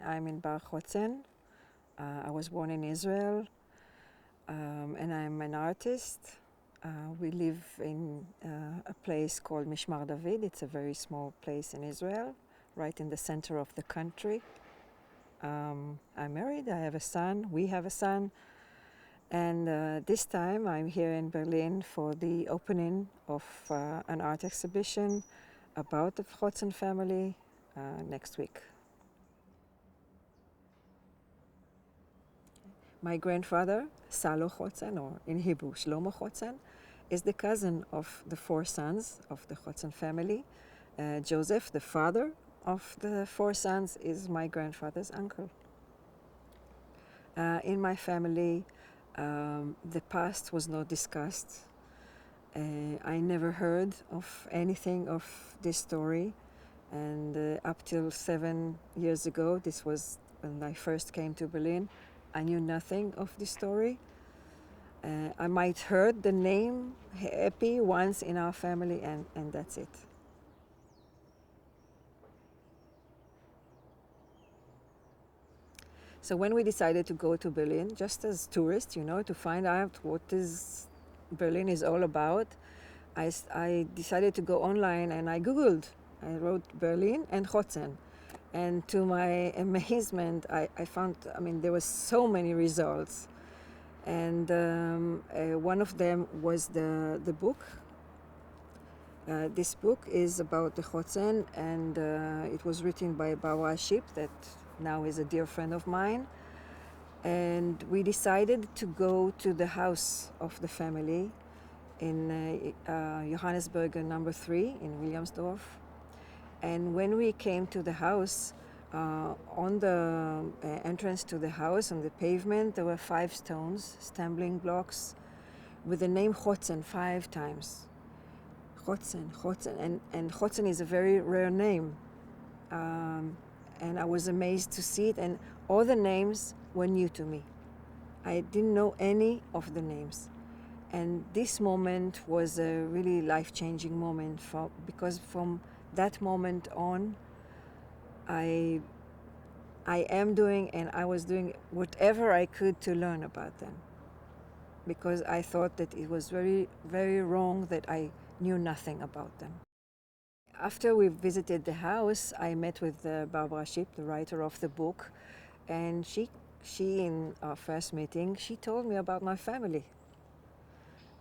I'm Inbar Chotzen. I was born in Israel, and I'm an artist. We live in a place called Mishmar David. It's a very small place in Israel, right in the center of the country. I'm married. I have a son. We have a son. And this time I'm here in Berlin for the opening of an art exhibition about the Chotzen family next week. My grandfather, Salo Chotzen, or in Hebrew, Shlomo Chotzen, is the cousin of the four sons of the Chotzen family. Joseph, the father of the four sons, is my grandfather's uncle. In my family, the past was not discussed. I never heard of anything of this story. And up till 7 years ago, this was when I first came to Berlin, I knew nothing of this story. I might heard the name Epi once in our family, and that's it. So when we decided to go to Berlin, just as tourists, to find out what Berlin is all about, I decided to go online and I Googled. I wrote Berlin and Chotzen. And to my amazement, I found, there was so many results. And one of them was the book. This book is about the Chotzen, and it was written by Barbara Ship, that now is a dear friend of mine. And we decided to go to the house of the family in Johannesburg number 3 in Williamsdorf. And when we came to the house, on the entrance to the house, on the pavement, there were 5 stones, stumbling blocks, with the name Chotzen 5 times. Chotzen. And Chotzen is a very rare name. And I was amazed to see it, and all the names were new to me. I didn't know any of the names. And this moment was a really life-changing moment, because from that moment on, I am doing and I was doing whatever I could to learn about them, because I thought that it was very, very wrong that I knew nothing about them. After we visited the house, I met with Barbara Ship, the writer of the book, and she in our first meeting, she told me about my family.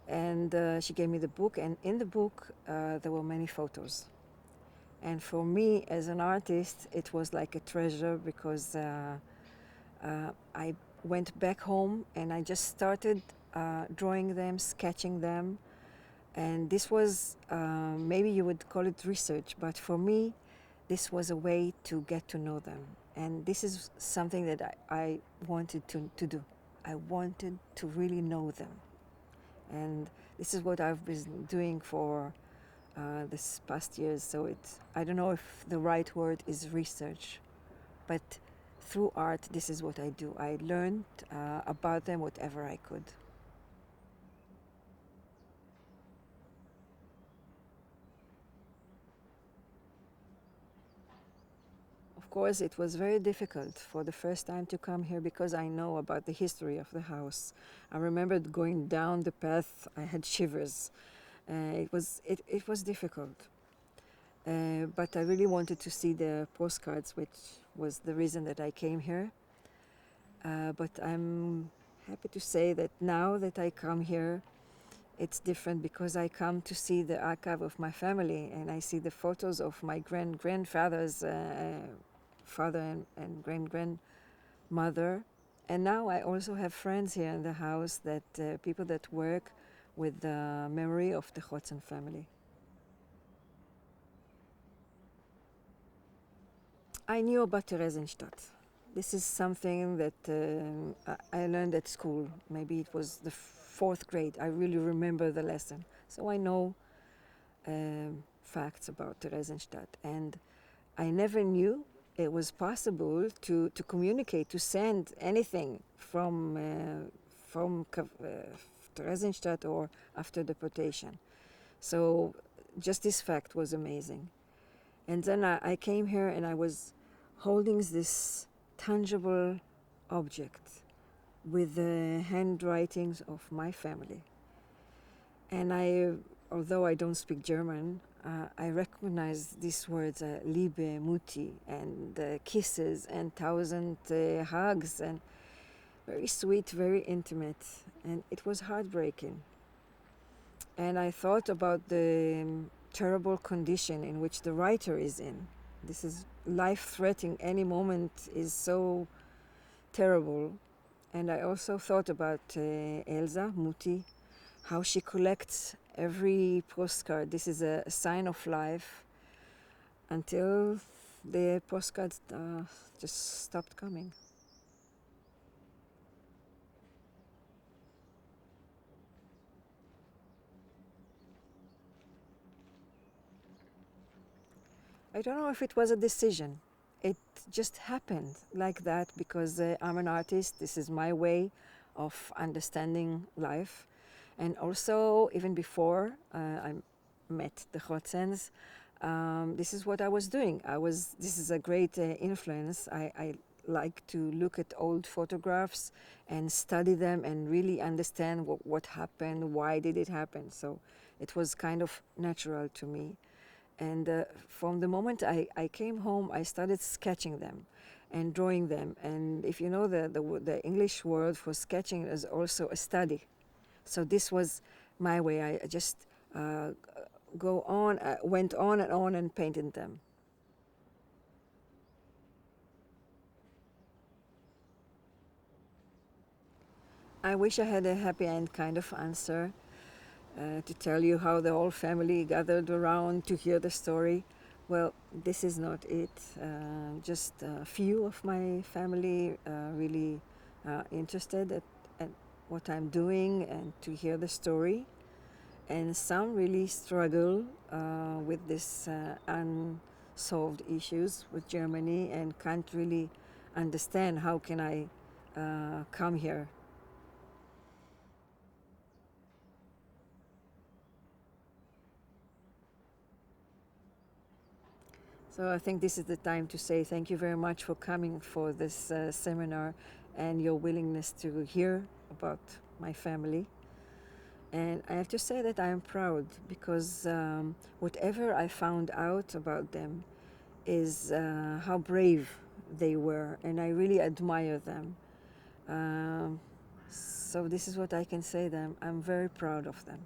And she gave me the book, and in the book there were many photos. And for me, as an artist, it was like a treasure, because I went back home and I just started drawing them, sketching them. And this was, maybe you would call it research, but for me, this was a way to get to know them. And this is something that I wanted to do. I wanted to really know them. And this is what I've been doing for this past years. So I don't know if the right word is research, but through art, this is what I do. I learned about them whatever I could. Of course, it was very difficult for the first time to come here, because I know about the history of the house. I remembered going down the path, I had shivers. It was difficult. But I really wanted to see the postcards, which was the reason that I came here. But I'm happy to say that now that I come here, it's different, because I come to see the archive of my family, and I see the photos of my grandfather's father and grandmother. And now I also have friends here in the house, that people that work with the memory of the Chotzen family. I knew about Theresienstadt. This is something that I learned at school. Maybe it was the 4th grade. I really remember the lesson. So I know facts about Theresienstadt. And I never knew it was possible to communicate, to send anything from Theresienstadt or after deportation. So just this fact was amazing. And then I came here and I was holding this tangible object with the handwritings of my family. And although I don't speak German, I recognize these words, Liebe, Mutti, and kisses, and thousand hugs, and very sweet, very intimate. And it was heartbreaking. And I thought about the terrible condition in which the writer is in. This is life-threatening. Any moment is so terrible. And I also thought about Elsa, Mutti, how she collects every postcard. This is a sign of life until the postcards just stopped coming. I don't know if it was a decision. It just happened like that because I'm an artist. This is my way of understanding life. And also, even before I met the Chotzens, this is what I was doing. This is a great influence. I like to look at old photographs and study them and really understand what happened, why did it happen. So it was kind of natural to me. And from the moment I came home, I started sketching them and drawing them. And if you know the English word for sketching is also a study. So this was my way. I just went on and painted them. I wish I had a happy end kind of answer to tell you how the whole family gathered around to hear the story. Well, this is not it. Just a few of my family really interested at what I'm doing and to hear the story. And some really struggle with this unsolved issues with Germany and can't really understand how can I come here. So I think this is the time to say thank you very much for coming for this seminar and your willingness to hear about my family. And I have to say that I am proud because whatever I found out about them is how brave they were, and I really admire them. So this is what I can say them. I'm very proud of them.